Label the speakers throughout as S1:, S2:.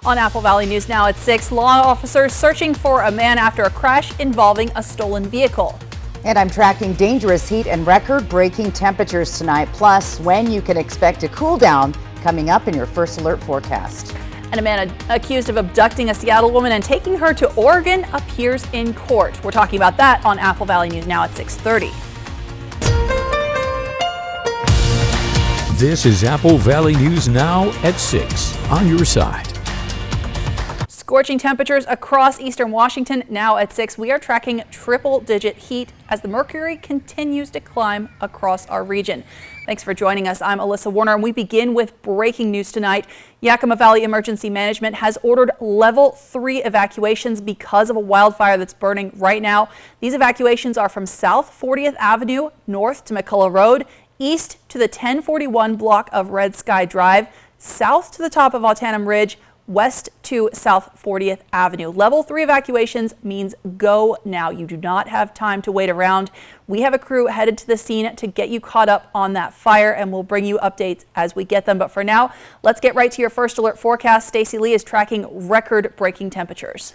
S1: On Apple Valley News Now at 6, law officers searching for a man after a crash involving a stolen vehicle.
S2: And I'm tracking dangerous heat and record-breaking temperatures tonight, plus when you can expect a cool down coming up in your First Alert forecast.
S1: And a man accused of abducting a Seattle woman and taking her to Oregon appears in court. We're talking about that on Apple Valley News Now at 6:30.
S3: This is Apple Valley News Now at 6 on your side.
S1: Scorching temperatures across eastern Washington now at 6. We are tracking triple-digit heat as the mercury continues to climb across our region. Thanks for joining us. I'm Alyssa Warner, and we begin with breaking news tonight. Yakima Valley Emergency Management has ordered level 3 evacuations because of a wildfire that's burning right now. These evacuations are from South 40th Avenue, north to McCullough Road, east to the 1041 block of Red Sky Drive, south to the top of Autanum Ridge, west to South 40th Avenue. Level 3 evacuations means go now. You do not have time to wait around. We have a crew headed to the scene to get you caught up on that fire, and we'll bring you updates as we get them. But for now, let's get right to your First Alert forecast. Stacey Lee is tracking record-breaking temperatures.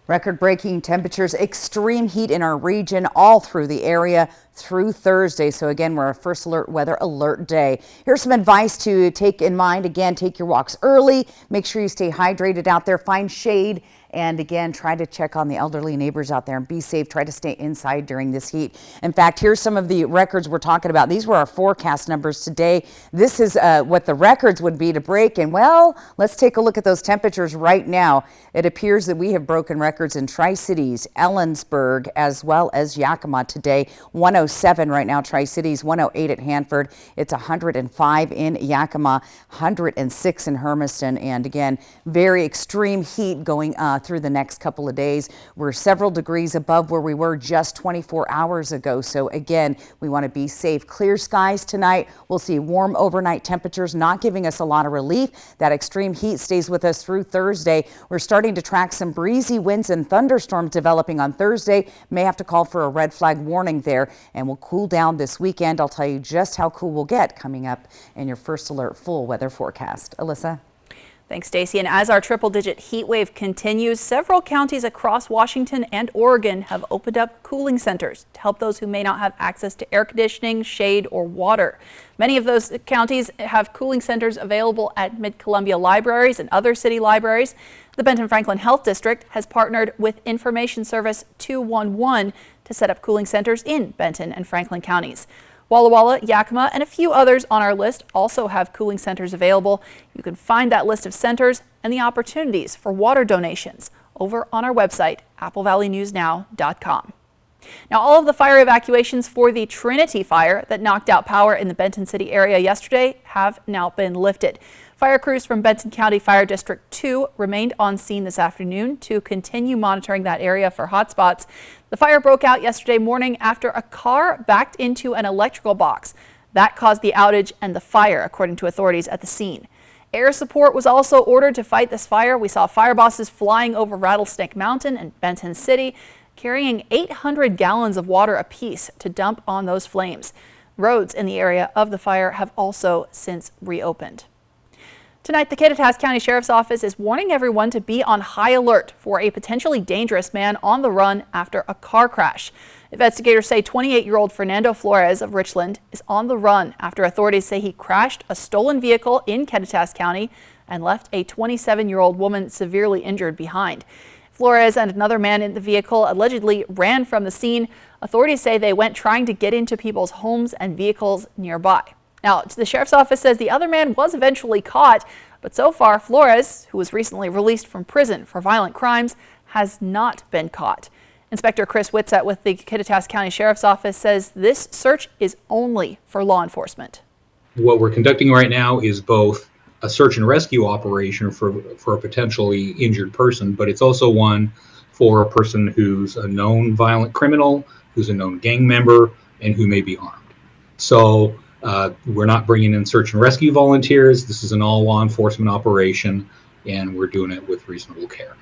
S2: Record-breaking temperatures, extreme heat in our region all through the area through Thursday. So again, we're a First Alert weather alert day. Here's some advice to take in mind. Again, take your walks early. Make sure you stay hydrated out there. Find shade. And again, try to check on the elderly neighbors out there and be safe. Try to stay inside during this heat. In fact, here's some of the records we're talking about. These were our forecast numbers today. This is what the records would be to break. And well, let's take a look at those temperatures right now. It appears that we have broken records in Tri-Cities, Ellensburg, as well as Yakima today. 107 right now, Tri-Cities, 108 at Hanford. It's 105 in Yakima, 106 in Hermiston. And again, very extreme heat going through the next couple of days. We're several degrees above where we were just 24 hours ago. So again, we want to be safe. Clear skies tonight. We'll see warm overnight temperatures, not giving us a lot of relief. That extreme heat stays with us through Thursday. We're starting to track some breezy winds and thunderstorms developing on Thursday. May have to call for a red flag warning there, and we'll cool down this weekend. I'll tell you just how cool we'll get coming up in your First Alert full weather forecast. Alyssa?
S1: Thanks, Stacey. And as our triple-digit heat wave continues, several counties across Washington and Oregon have opened up cooling centers to help those who may not have access to air conditioning, shade, or water. Many of those counties have cooling centers available at Mid-Columbia libraries and other city libraries. The Benton Franklin Health District has partnered with Information Service 211 to set up cooling centers in Benton and Franklin counties. Walla Walla, Yakima, and a few others on our list also have cooling centers available. You can find that list of centers and the opportunities for water donations over on our website, applevalleynewsnow.com. Now, all of the fire evacuations for the Trinity fire that knocked out power in the Benton City area yesterday have now been lifted. Fire crews from Benton County Fire District 2 remained on scene this afternoon to continue monitoring that area for hotspots. The fire broke out yesterday morning after a car backed into an electrical box. That caused the outage and the fire, according to authorities at the scene. Air support was also ordered to fight this fire. We saw fire bosses flying over Rattlesnake Mountain and Benton City, carrying 800 gallons of water apiece to dump on those flames. Roads in the area of the fire have also since reopened. Tonight, the Kittitas County Sheriff's Office is warning everyone to be on high alert for a potentially dangerous man on the run after a car crash. Investigators say 28-year-old Fernando Flores of Richland is on the run after authorities say he crashed a stolen vehicle in Kittitas County and left a 27-year-old woman severely injured behind. Flores and another man in the vehicle allegedly ran from the scene. Authorities say they went trying to get into people's homes and vehicles nearby. Now, the sheriff's office says the other man was eventually caught, but so far Flores, who was recently released from prison for violent crimes, has not been caught. Inspector Chris Whitsett with the Kittitas County Sheriff's Office says this search is only for law enforcement.
S4: What we're conducting right now is both a search and rescue operation for a potentially injured person, but it's also one for a person who's a known violent criminal, who's a known gang member, and who may be armed. So we're not bringing in search and rescue volunteers. This is an all law enforcement operation, and we're doing it with reasonable care.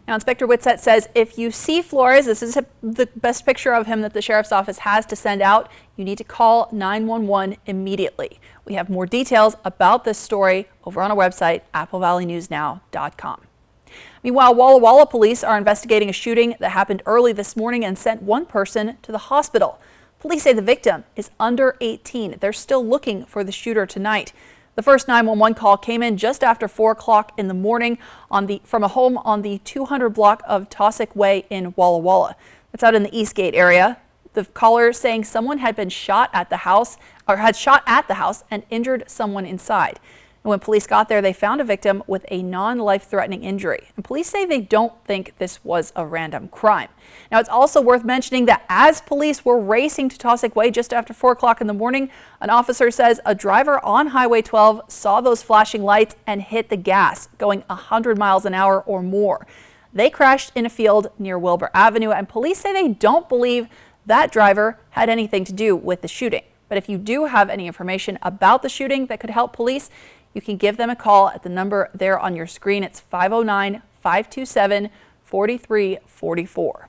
S1: Now, Inspector Whitsett says if you see Flores, this is the best picture of him that the Sheriff's Office has to send out, you need to call 911 immediately. We have more details about this story over on our website, applevalleynewsnow.com. Meanwhile, Walla Walla police are investigating a shooting that happened early this morning and sent one person to the hospital. Police say the victim is under 18. They're still looking for the shooter tonight. The first 911 call came in just after 4 o'clock in the morning from a home on the 200 block of Taussig Way in Walla Walla. That's out in the Eastgate area. The caller saying someone had been shot at the house and injured someone inside. And when police got there, they found a victim with a non-life-threatening injury. And police say they don't think this was a random crime. Now, it's also worth mentioning that as police were racing to Taussig Way just after 4 o'clock in the morning, an officer says a driver on Highway 12 saw those flashing lights and hit the gas, going 100 miles an hour or more. They crashed in a field near Wilbur Avenue, and police say they don't believe that driver had anything to do with the shooting. But if you do have any information about the shooting that could help police, you can give them a call at the number there on your screen. It's 509-527-4344.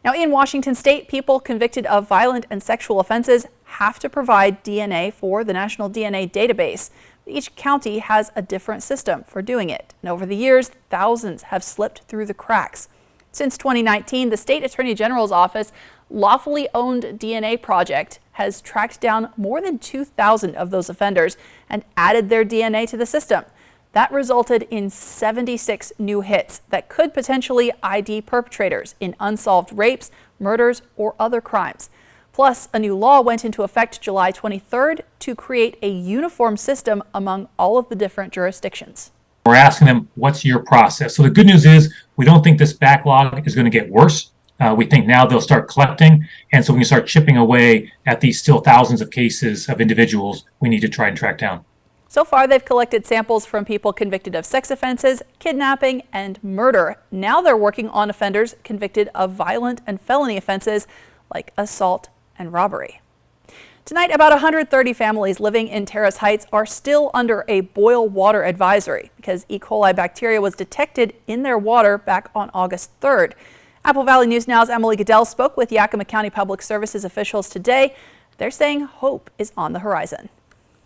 S1: Now, in Washington state, people convicted of violent and sexual offenses have to provide DNA for the National DNA Database. Each county has a different system for doing it. And over the years, thousands have slipped through the cracks. Since 2019, the State Attorney General's Office Lawfully Owned DNA Project has tracked down more than 2,000 of those offenders and added their DNA to the system. That resulted in 76 new hits that could potentially ID perpetrators in unsolved rapes, murders, or other crimes. Plus, a new law went into effect July 23rd to create a uniform system among all of the different jurisdictions.
S5: We're asking them, what's your process? So the good news is we don't think this backlog is going to get worse. We think now they'll start collecting, and so we can start chipping away at these still thousands of cases of individuals we need to try and track down.
S1: So far, they've collected samples from people convicted of sex offenses, kidnapping, and murder. Now they're working on offenders convicted of violent and felony offenses like assault and robbery. Tonight, about 130 families living in Terrace Heights are still under a boil water advisory because E. coli bacteria was detected in their water back on August 3rd. Apple Valley News Now's Emily Goodell spoke with Yakima County Public Services officials today. They're saying hope is on the horizon.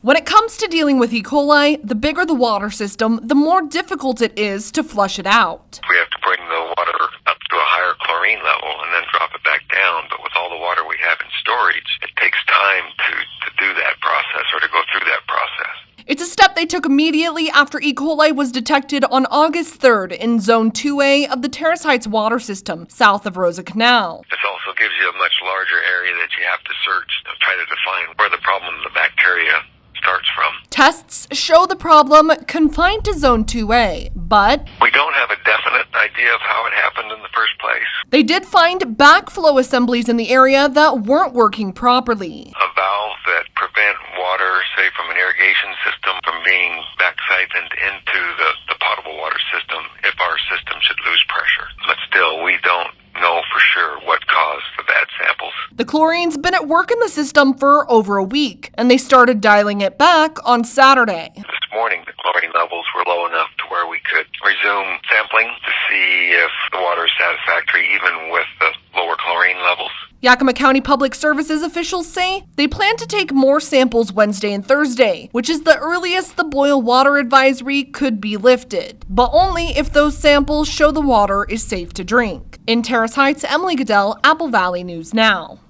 S6: When it comes to dealing with E. coli, the bigger the water system, the more difficult it is to flush it out.
S7: We have to bring the water up to a higher chlorine level and then drop it back down. But with all the water we have in storage, it takes time to do that process or to go through that process.
S6: It's a step they took immediately after E. coli was detected on August 3rd in Zone 2A of the Terrace Heights water system, south of Rosa Canal.
S7: This also gives you a much larger area that you have to search to try to define where the problem of the bacteria starts from.
S6: Tests show the problem confined to Zone 2A, but
S7: we don't have a definite idea of how it happened in the first place.
S6: They did find backflow assemblies in the area that weren't working properly.
S7: A valve that prevent water, say from an irrigation system, from being back siphoned into the potable water system if our system should lose pressure. But still, we don't know for sure what caused the bad samples.
S6: The chlorine's been at work in the system for over a week, and they started dialing it back on Saturday.
S7: This morning, the chlorine levels were low enough to where we could resume sampling to see if the water is satisfactory even with the lower chlorine levels.
S6: Yakima County Public Services officials say they plan to take more samples Wednesday and Thursday, which is the earliest the boil water advisory could be lifted, but only if those samples show the water is safe to drink. In Terrace Heights, Emily Goodell, Apple Valley News Now.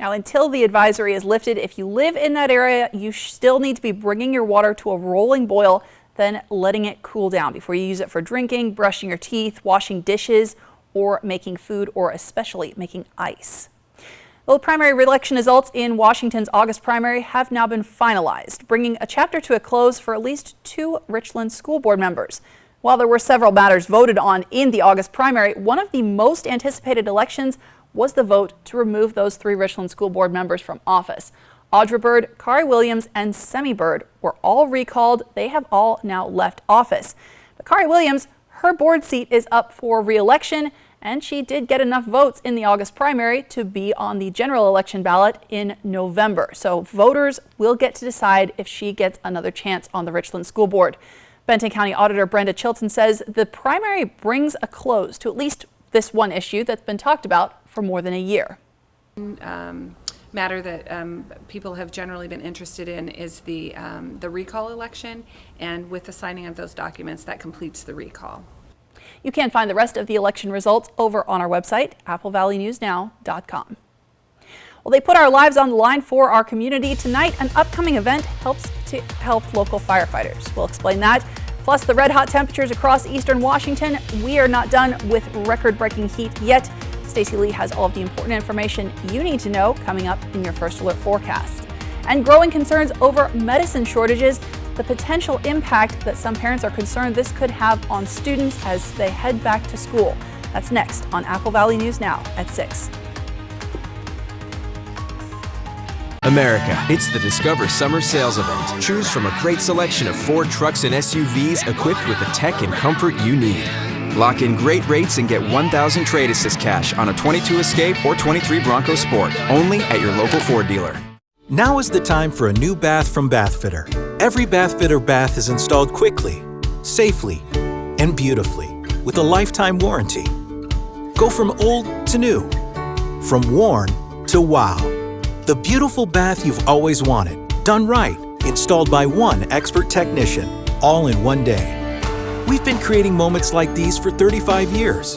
S1: Now, until the advisory is lifted, if you live in that area, you still need to be bringing your water to a rolling boil, then letting it cool down before you use it for drinking, brushing your teeth, washing dishes, or making food, or especially making ice. Well, primary re-election results in Washington's August primary have now been finalized, bringing a chapter to a close for at least 2 Richland school board members. While there were several matters voted on in the August primary, one of the most anticipated elections was the vote to remove those 3 Richland school board members from office. Audra Bird, Kari Williams, and Semi Bird were all recalled. They have all now left office. But Kari Williams, her board seat is up for re-election, and she did get enough votes in the August primary to be on the general election ballot in November. So voters will get to decide if she gets another chance on the Richland School Board. Benton County Auditor Brenda Chilton says the primary brings a close to at least this one issue that's been talked about for more than a year.
S8: Matter that people have generally been interested in is the recall election, and with the signing of those documents, that completes the recall.
S1: You can find the rest of the election results over on our website, applevalleynewsnow.com. Well, they put our lives on the line for our community. Tonight, an upcoming event helps to help local firefighters. We'll explain that. Plus, the red hot temperatures across eastern Washington. We are not done with record-breaking heat yet. Stacey Lee has all of the important information you need to know coming up in your First Alert forecast. And growing concerns over medicine shortages, the potential impact that some parents are concerned this could have on students as they head back to school. That's next on Apple Valley News Now at 6.
S9: America, it's the Discover Summer Sales Event. Choose from a great selection of Ford trucks and SUVs equipped with the tech and comfort you need. Lock in great rates and get $1,000 trade assist cash on a 22 Escape or 23 Bronco Sport, only at your local Ford dealer.
S10: Now is the time for a new bath from Bathfitter. Every Bathfitter bath is installed quickly, safely, and beautifully with a lifetime warranty. Go from old to new, from worn to wow. The beautiful bath you've always wanted, done right, installed by one expert technician, all in one day. We've been creating moments like these for 35 years,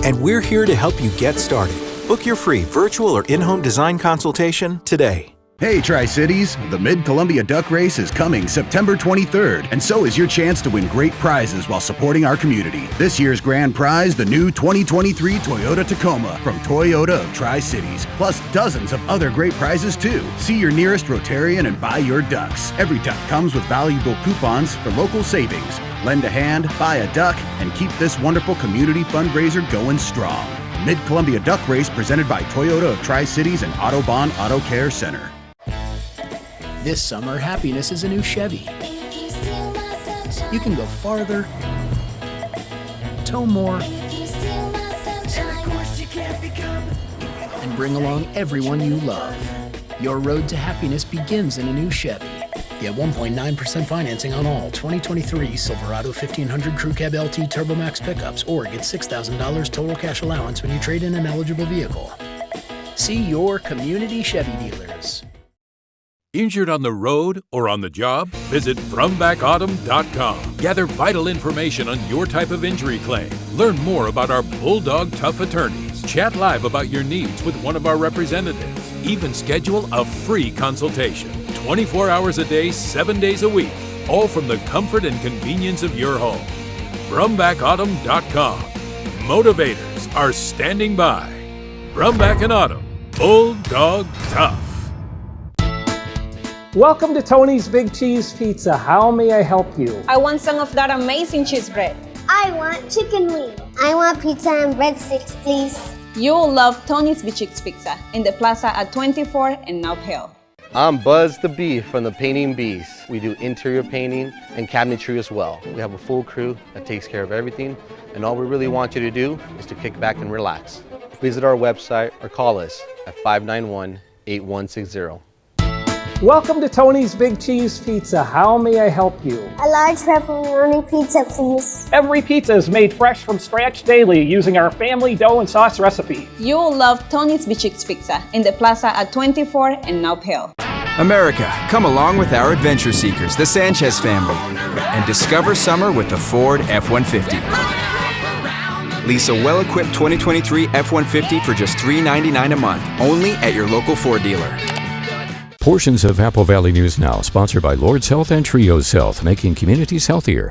S10: and we're here to help you get started. Book your free virtual or in-home design consultation today.
S11: Hey Tri-Cities, the Mid-Columbia Duck Race is coming September 23rd, and so is your chance to win great prizes while supporting our community. This year's grand prize, the new 2023 Toyota Tacoma from Toyota of Tri-Cities, plus dozens of other great prizes too. See your nearest Rotarian and buy your ducks. Every duck comes with valuable coupons for local savings. Lend a hand, buy a duck, and keep this wonderful community fundraiser going strong. Mid-Columbia Duck Race presented by Toyota of Tri-Cities and Autobahn Auto Care Center.
S12: This summer, happiness is a new Chevy. You can go farther, tow more, and bring along everyone you love. Your road to happiness begins in a new Chevy. Get 1.9% financing on all 2023 Silverado 1500 Crew Cab LT TurboMax pickups, or get $6,000 total cash allowance when you trade in an eligible vehicle. See your community Chevy dealers.
S3: Injured on the road or on the job? Visit FromBackAutumn.com. Gather vital information on your type of injury claim. Learn more about our Bulldog Tough attorneys. Chat live about your needs with one of our representatives. Even schedule a free consultation. 24 hours a day, 7 days a week. All from the comfort and convenience of your home. FromBackAutumn.com. Motivators are standing by. Brumback and Autumn. Bulldog Tough.
S13: Welcome to Tony's Big Cheese Pizza. How may I help you?
S14: I want some of that amazing cheese bread.
S15: I want chicken wing. I want pizza and breadsticks, please.
S14: You'll love Tony's Big Cheese Pizza in the plaza at 24 and North Hill.
S16: I'm Buzz the Bee from the Painting Bees. We do interior painting and cabinetry as well. We have a full crew that takes care of everything, and all we really want you to do is to kick back and relax. Visit our website or call us at 591-8160.
S13: Welcome to Tony's Big Cheese Pizza. How may I help you?
S15: A large pepperoni pizza, please.
S13: Every pizza is made fresh from scratch daily using our family dough and sauce recipe.
S14: You'll love Tony's Big Cheese Pizza in the plaza at 24 and North Hill.
S9: America, come along with our adventure seekers, the Sanchez family, and discover summer with the Ford F-150. Lease a well-equipped 2023 F-150 for just $399 a month, only at your local Ford dealer.
S3: Portions of Apple Valley News Now, sponsored by Lord's Health and Trios Health, making communities healthier.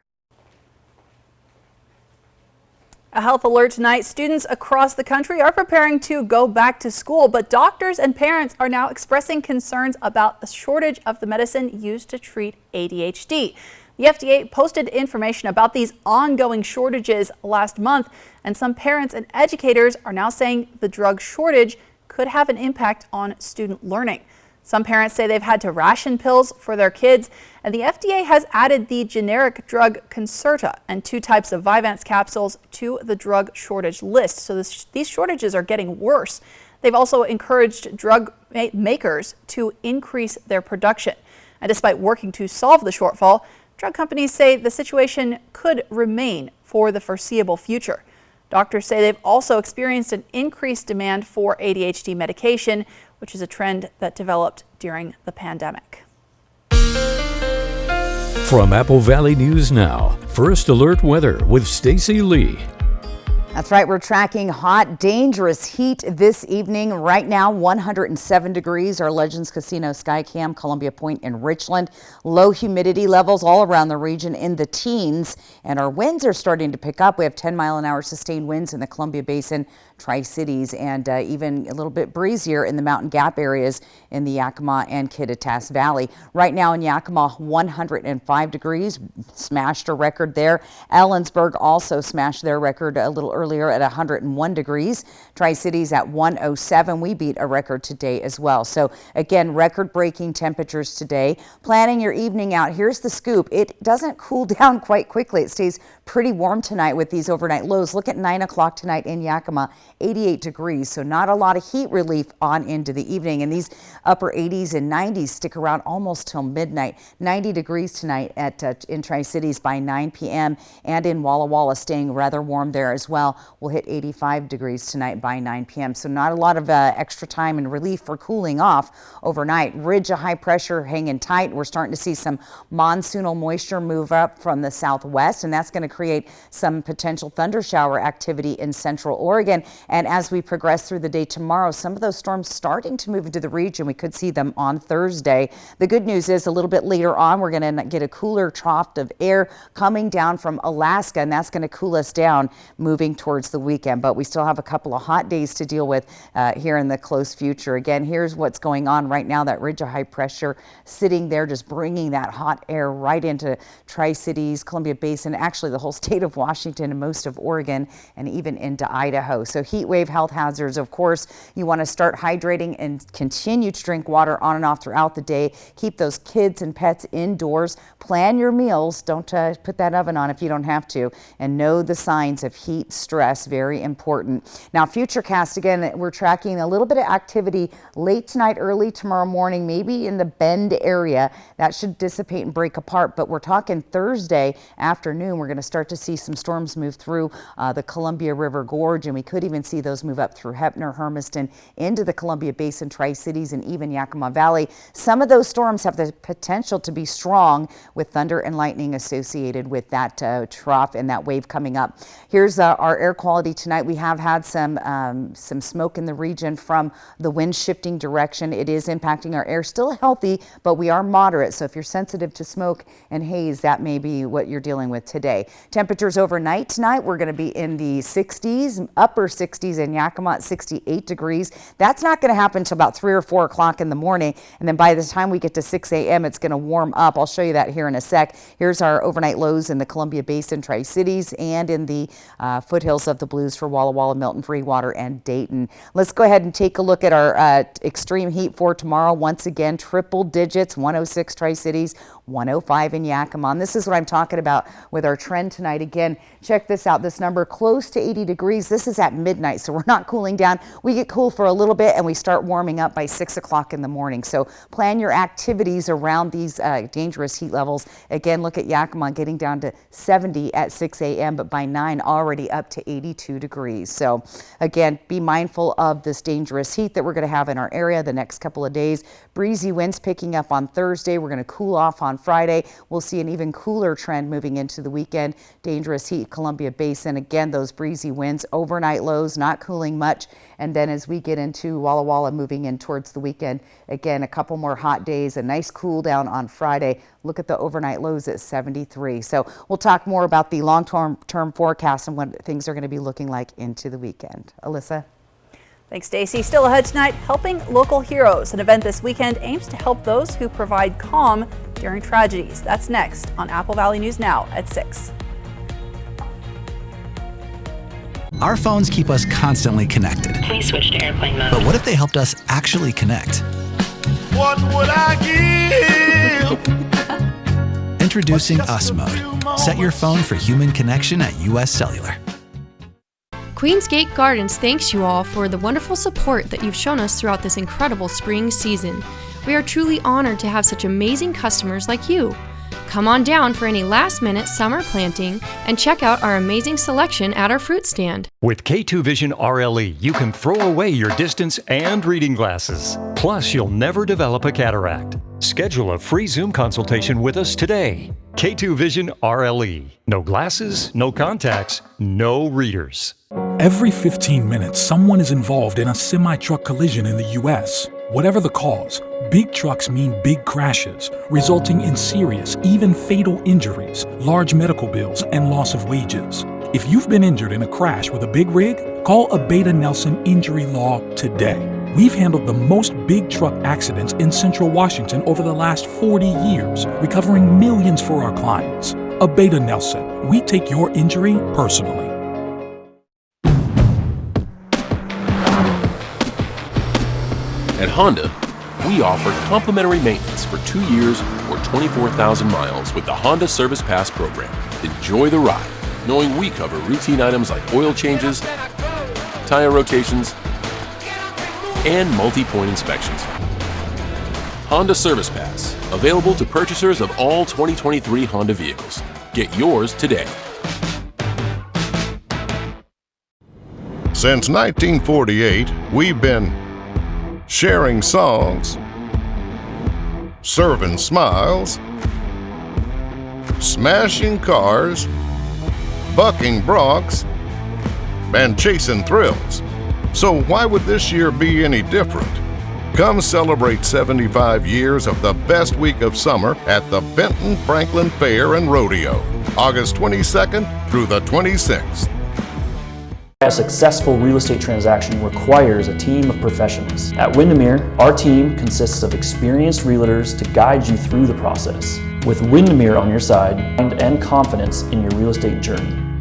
S1: A health alert tonight. Students across the country are preparing to go back to school, but doctors and parents are now expressing concerns about the shortage of the medicine used to treat ADHD. The FDA posted information about these ongoing shortages last month, and some parents and educators are now saying the drug shortage could have an impact on student learning. Some parents say they've had to ration pills for their kids, and the FDA has added the generic drug Concerta and 2 types of Vyvanse capsules to the drug shortage list. So these shortages are getting worse. They've also encouraged drug makers to increase their production. And despite working to solve the shortfall, drug companies say the situation could remain for the foreseeable future. Doctors say they've also experienced an increased demand for ADHD medication, which is a trend that developed during the pandemic.
S3: From Apple Valley News Now, First Alert Weather with Stacey Lee.
S2: That's right. We're tracking hot, dangerous heat this evening. Right now, 107 degrees. Our Legends Casino Skycam, Columbia Point in Richland. Low humidity levels all around the region in the teens. And our winds are starting to pick up. We have 10-mile-an-hour sustained winds in the Columbia Basin, Tri-Cities, and even a little bit breezier in the Mountain Gap areas in the Yakima and Kittitas Valley. Right now in Yakima, 105 degrees. Smashed a record there. Ellensburg also smashed their record a little earlier at 101 degrees. Tri-Cities at 107. We beat a record today as well. So again, record-breaking temperatures today. Planning your evening out. Here's the scoop. It doesn't cool down quite quickly. It stays pretty warm tonight with these overnight lows. Look at 9 o'clock tonight in Yakima, 88 degrees. So not a lot of heat relief on into the evening. And these upper 80s and 90s stick around almost till midnight. 90 degrees tonight at in Tri-Cities by 9 p.m. and in Walla Walla, staying rather warm there as well. We'll hit 85 degrees tonight by 9 p.m. So not a lot of extra time and relief for cooling off overnight. Ridge of high pressure hanging tight. We're starting to see some monsoonal moisture move up from the southwest, and that's going to create some potential thunder shower activity in central Oregon. And as we progress through the day tomorrow, some of those storms starting to move into the region. We could see them on Thursday. The good news is a little bit later on, we're going to get a cooler trough of air coming down from Alaska, and that's going to cool us down moving towards the weekend. But we still have a couple of hot days to deal with here in the close future. Again, here's what's going on right now. That ridge of high pressure sitting there, just bringing that hot air right into Tri-Cities, Columbia Basin, actually the whole state of Washington and most of Oregon, and even into Idaho. So heat wave health hazards, of course. You want to start hydrating and continue to drink water on and off throughout the day. Keep those kids and pets indoors. Plan your meals. Don't put that oven on if you don't have to. And know the signs of heat stress, very important. Now, Futurecast, again, we're tracking a little bit of activity late tonight, early tomorrow morning, maybe in the Bend area. That should dissipate and break apart, but we're talking Thursday afternoon. We're going to start to see some storms move through the Columbia River Gorge, and we could even see those move up through Heppner, Hermiston, into the Columbia Basin, Tri-Cities, and even Yakima Valley. Some of those storms have the potential to be strong with thunder and lightning associated with that trough and that wave coming up. Here's our air quality tonight. We have had some smoke in the region from the wind shifting direction. It is impacting our air. Still healthy, but we are moderate. So if you're sensitive to smoke and haze, that may be what you're dealing with today. Temperatures overnight tonight, we're going to be in the 60s, upper 60s in Yakima at 68 degrees. That's not going to happen until about 3 or 4 o'clock in the morning. And then by the time we get to 6 a.m., it's going to warm up. I'll show you that here in a sec. Here's our overnight lows in the Columbia Basin, Tri-Cities, and in the foothills of the Blues for Walla Walla, Milton, Freewater, and Dayton. Let's go ahead and take a look at our extreme heat for tomorrow. Once again, triple digits, 106 Tri-Cities, 105 in Yakima. And this is what I'm talking about with our trend tonight. Again, check this out. This number close to 80 degrees. This is at midnight, so we're not cooling down. We get cool for a little bit and we start warming up by 6 o'clock in the morning. So plan your activities around these dangerous heat levels. Again, look at Yakima getting down to 70 at 6 a.m., but by 9 already up to 82 degrees. So again, be mindful of this dangerous heat that we're going to have in our area the next couple of days. Breezy winds picking up on Thursday. We're going to cool off on Friday. We'll see an even cooler trend moving into the weekend. Dangerous heat, Columbia Basin. Again, those breezy winds, overnight lows, not cooling much. And then as we get into Walla Walla moving in towards the weekend, again, a couple more hot days, a nice cool down on Friday. Look at the overnight lows at 73. So we'll talk more about the long-term forecast and what things are going to be looking like into the weekend. Alyssa?
S1: Thanks, Stacy. Still ahead tonight, Helping Local Heroes. An event this weekend aims to help those who provide calm during tragedies. That's next on Apple Valley News Now at 6.
S17: Our phones keep us constantly connected.
S18: Please switch to airplane mode.
S17: But what if they helped us actually connect?
S18: What would I give?
S17: Introducing US Mode. Set your phone for human connection at US Cellular.
S19: Queensgate Gardens thanks you all for the wonderful support that you've shown us throughout this incredible spring season. We are truly honored to have such amazing customers like you. Come on down for any last-minute summer planting and check out our amazing selection at our fruit stand.
S20: With K2 Vision RLE, you can throw away your distance and reading glasses. Plus, you'll never develop a cataract. Schedule a free Zoom consultation with us today. K2 Vision RLE. No glasses, no contacts, no readers.
S21: Every 15 minutes, someone is involved in a semi-truck collision in the U.S. Whatever the cause, big trucks mean big crashes, resulting in serious, even fatal injuries, large medical bills, and loss of wages. If you've been injured in a crash with a big rig, call Abeta Nelson Injury Law today. We've handled the most big truck accidents in Central Washington over the last 40 years, recovering millions for our clients. Abeta Nelson, we take your injury personally.
S22: At Honda, we offer complimentary maintenance for 2 years or 24,000 miles with the Honda Service Pass program. Enjoy the ride, knowing we cover routine items like oil changes, tire rotations, and multi-point inspections. Honda Service Pass, available to purchasers of all 2023 Honda vehicles. Get yours today.
S23: Since 1948, we've been sharing songs, serving smiles, smashing cars, bucking broncs, and chasing thrills. So why would this year be any different? Come celebrate 75 years of the best week of summer at the Benton Franklin Fair and Rodeo, August 22nd through the 26th.
S24: A successful real estate transaction requires a team of professionals. At Windermere, our team consists of experienced realtors to guide you through the process. With Windermere on your side and confidence in your real estate journey.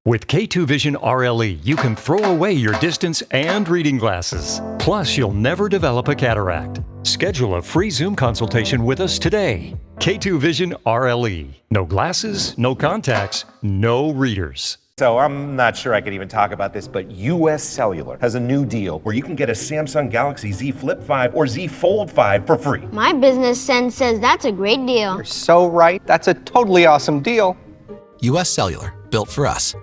S20: With K2 Vision RLE, you can throw away your distance and reading glasses. Plus, you'll never develop a cataract. Schedule a free Zoom consultation with us today. K2 Vision RLE. No glasses, no contacts, no readers.
S25: So I'm not sure I could even talk about this, but US Cellular has a new deal where you can get a Samsung Galaxy Z Flip 5 or Z Fold 5 for free.
S15: My business sense says that's a great deal.
S26: You're so right. That's a totally awesome deal.
S17: US Cellular, built for us.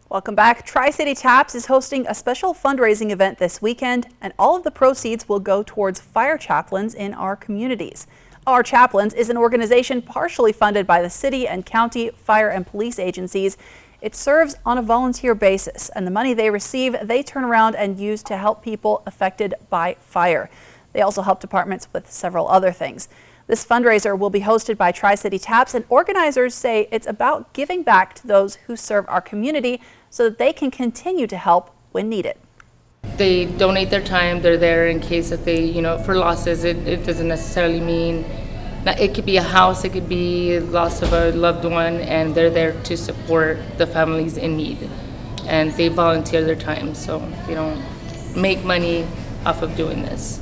S1: Welcome back. Tri-City Taps is hosting a special fundraising event this weekend, and all of the proceeds will go towards fire chaplains in our communities. Our Chaplains is an organization partially funded by the city and county fire and police agencies. It serves on a volunteer basis, and the money they receive, they turn around and use to help people affected by fire. They also help departments with several other things. This fundraiser will be hosted by Tri-City Taps, and organizers say it's about giving back to those who serve our community so that they can continue to help when needed.
S27: They donate their time. They're there in case that they, for losses. It doesn't necessarily mean that it could be a house, it could be loss of a loved one, and they're there to support the families in need. And they volunteer their time, so they don't make money off of doing this.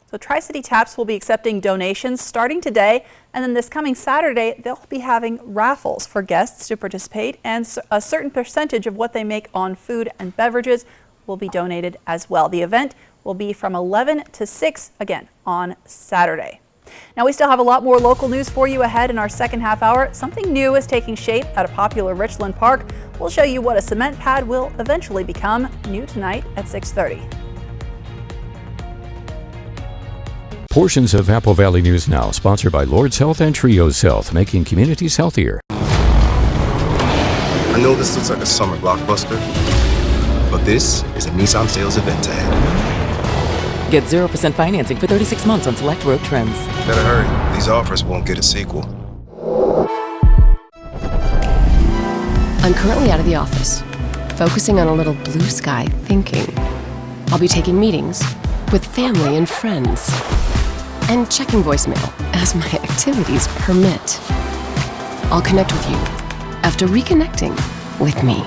S1: So Tri-City Taps will be accepting donations starting today, and then this coming Saturday, they'll be having raffles for guests to participate, and a certain percentage of what they make on food and beverages will be donated as well. The event will be from 11 to 6, again, on Saturday. Now, we still have a lot more local news for you ahead in our second half hour. Something new is taking shape at a popular Richland park. We'll show you what a cement pad will eventually become, new tonight at 6:30.
S28: Portions of Apple Valley News Now, sponsored by Lord's Health and Trios Health, making communities healthier.
S29: I know this looks like a summer blockbuster, but this is a Nissan sales event ahead.
S30: Get 0% financing for 36 months on select road trims.
S29: Better hurry. These offers won't get a sequel.
S31: I'm currently out of the office, focusing on a little blue sky thinking. I'll be taking meetings with family and friends and checking voicemail as my activities permit. I'll connect with you after reconnecting with me.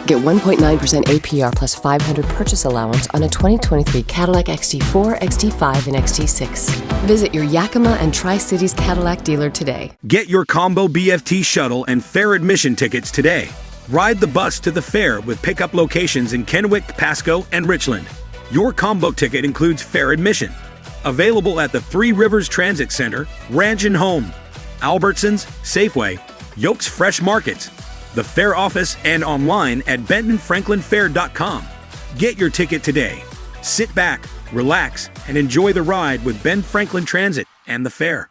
S31: Get 1.9% APR plus $500 purchase allowance on a 2023 Cadillac XT4, XT5, and XT6. Visit your Yakima and Tri-Cities Cadillac dealer today.
S32: Get your combo BFT shuttle and fair admission tickets today. Ride the bus to the fair with pickup locations in Kennewick, Pasco, and Richland. Your combo ticket includes fair admission. Available at the Three Rivers Transit Center, Ranch and Home, Albertsons, Safeway, Yokes Fresh Markets, the fair office, and online at bentonfranklinfair.com. Get your ticket today. Sit back, relax, and enjoy the ride with Ben Franklin Transit and the fair.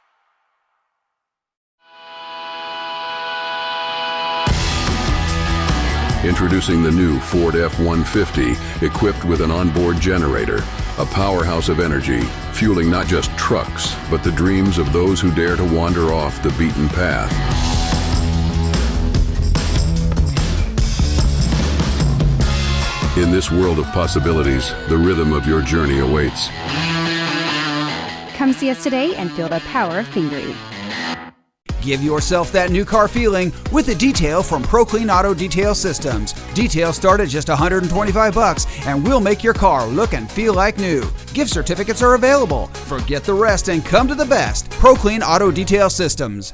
S23: Introducing the new Ford F-150, equipped with an onboard generator, a powerhouse of energy, fueling not just trucks, but the dreams of those who dare to wander off the beaten path. In this world of possibilities, the rhythm of your journey awaits.
S4: Come see us today and feel the power of fingering.
S5: Give yourself that new car feeling with a detail from ProClean Auto Detail Systems. Details start at just $125 and we'll make your car look and feel like new. Gift certificates are available. Forget the rest and come to the best. ProClean Auto Detail Systems.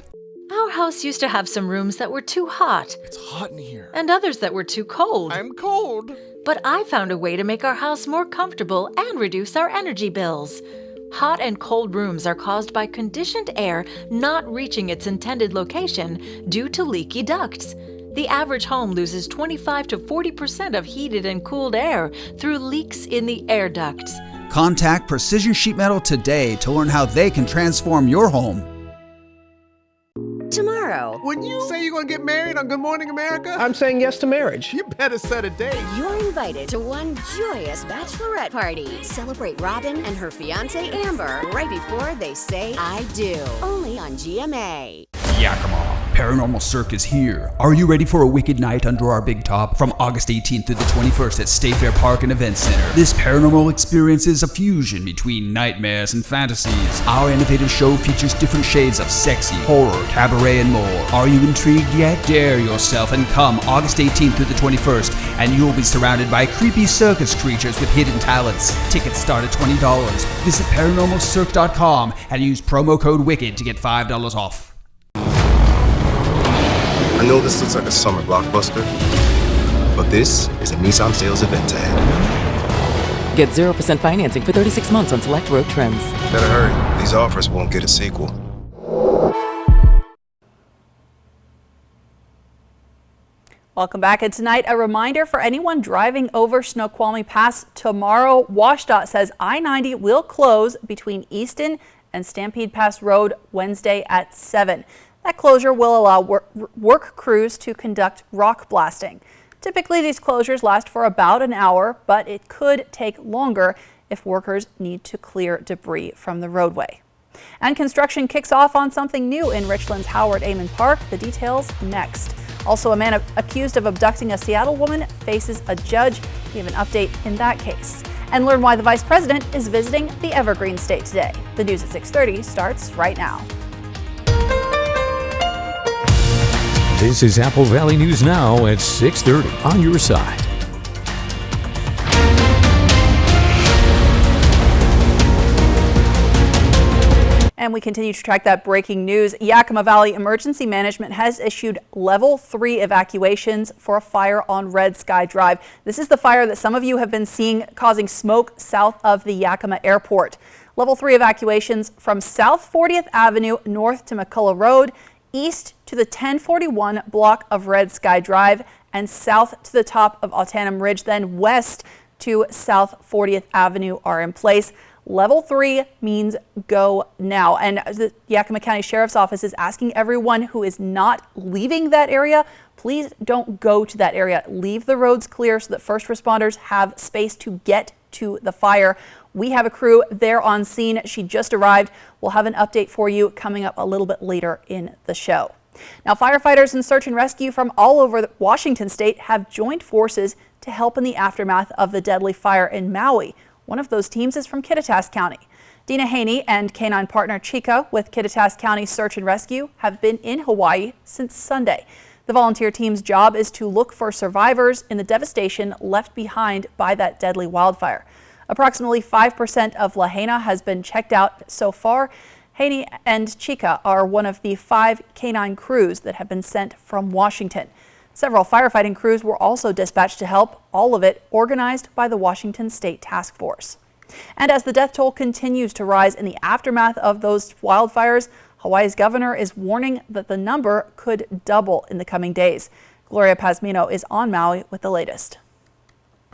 S6: Our house used to have some rooms that were too hot.
S7: It's hot in here.
S6: And others that were too cold.
S7: I'm cold.
S6: But I found a way to make our house more comfortable and reduce our energy bills. Hot and cold rooms are caused by conditioned air not reaching its intended location due to leaky ducts. The average home loses 25 to 40% of heated and cooled air through leaks in the air ducts.
S5: Contact Precision Sheet Metal today to learn how they can transform your home.
S8: Tomorrow.
S7: When you say you're going to get married on Good Morning America,
S26: I'm saying yes to marriage.
S7: You better set a date.
S8: You're invited to one joyous bachelorette party. Celebrate Robin and her fiancé Amber right before they say I do. Only on GMA.
S5: Yakima. Paranormal Circus here. Are you ready for a wicked night under our big top from August 18th through the 21st at State Fair Park and Event Center? This paranormal experience is a fusion between nightmares and fantasies. Our innovative show features different shades of sexy, horror, cabaret, and more. Are you intrigued yet? Dare yourself and come August 18th through the 21st, and you'll be surrounded by creepy circus creatures with hidden talents. Tickets start at $20. Visit ParanormalCirque.com and use promo code WICKED to get $5 off.
S29: I know this looks like a summer blockbuster, but this is a Nissan sales event ad.
S30: Get 0% financing for 36 months on select road trims.
S29: Better hurry. These offers won't get a sequel.
S1: Welcome back. And tonight, a reminder for anyone driving over Snoqualmie Pass tomorrow. WashDOT says I-90 will close between Easton and Stampede Pass Road Wednesday at 7. That closure will allow work crews to conduct rock blasting. Typically, these closures last for about an hour, but it could take longer if workers need to clear debris from the roadway. And construction kicks off on something new in Richland's Howard Amon Park. The details next. Also, a man accused of abducting a Seattle woman faces a judge. We have an update in that case. And learn why the vice president is visiting the Evergreen State today. The news at 6:30 starts right now.
S28: This is Apple Valley News Now at 6:30 on your side.
S1: And we continue to track that breaking news. Yakima Valley Emergency Management has issued level 3 evacuations for a fire on Red Sky Drive. This is the fire that some of you have been seeing causing smoke south of the Yakima Airport. Level 3 evacuations from South 40th Avenue north to McCullough Road, east to the 1041 block of Red Sky Drive, and south to the top of Autanum Ridge, then west to South 40th Avenue are in place. Level 3 means go now. And the Yakima County Sheriff's Office is asking everyone who is not leaving that area, please don't go to that area. Leave the roads clear so that first responders have space to get to the fire. We have a crew there on scene. She just arrived. We'll have an update for you coming up a little bit later in the show. Now, firefighters and search and rescue from all over Washington state have joined forces to help in the aftermath of the deadly fire in Maui. One of those teams is from Kittitas County. Dina Haney and canine partner Chica with Kittitas County Search and Rescue have been in Hawaii since Sunday. The volunteer team's job is to look for survivors in the devastation left behind by that deadly wildfire. Approximately 5% of Lahaina has been checked out so far. Haney and Chica are one of the 5 canine crews that have been sent from Washington. Several firefighting crews were also dispatched to help, all of it organized by the Washington State Task Force. And as the death toll continues to rise in the aftermath of those wildfires, Hawaii's governor is warning that the number could double in the coming days. Gloria Pazmino is on Maui with the latest.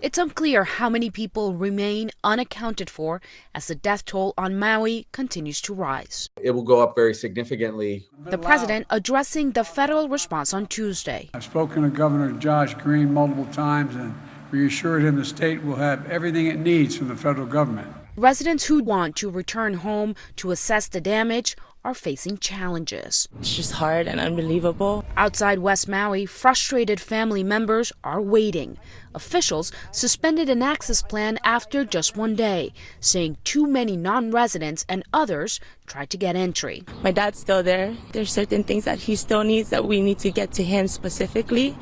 S2: It's unclear how many people remain unaccounted for as the death toll on Maui continues to rise.
S3: It will go up very significantly.
S2: The president addressing the federal response on Tuesday.
S9: I've spoken to Governor Josh Green multiple times and reassured him the state will have everything it needs from the federal government.
S2: Residents who want to return home to assess the damage are facing challenges.
S10: It's just hard and unbelievable.
S2: Outside West Maui, frustrated family members are waiting. Officials suspended an access plan after just one day, saying too many non-residents and others tried to get entry.
S10: My dad's still there. There's certain things that he still needs that we need to get to him specifically,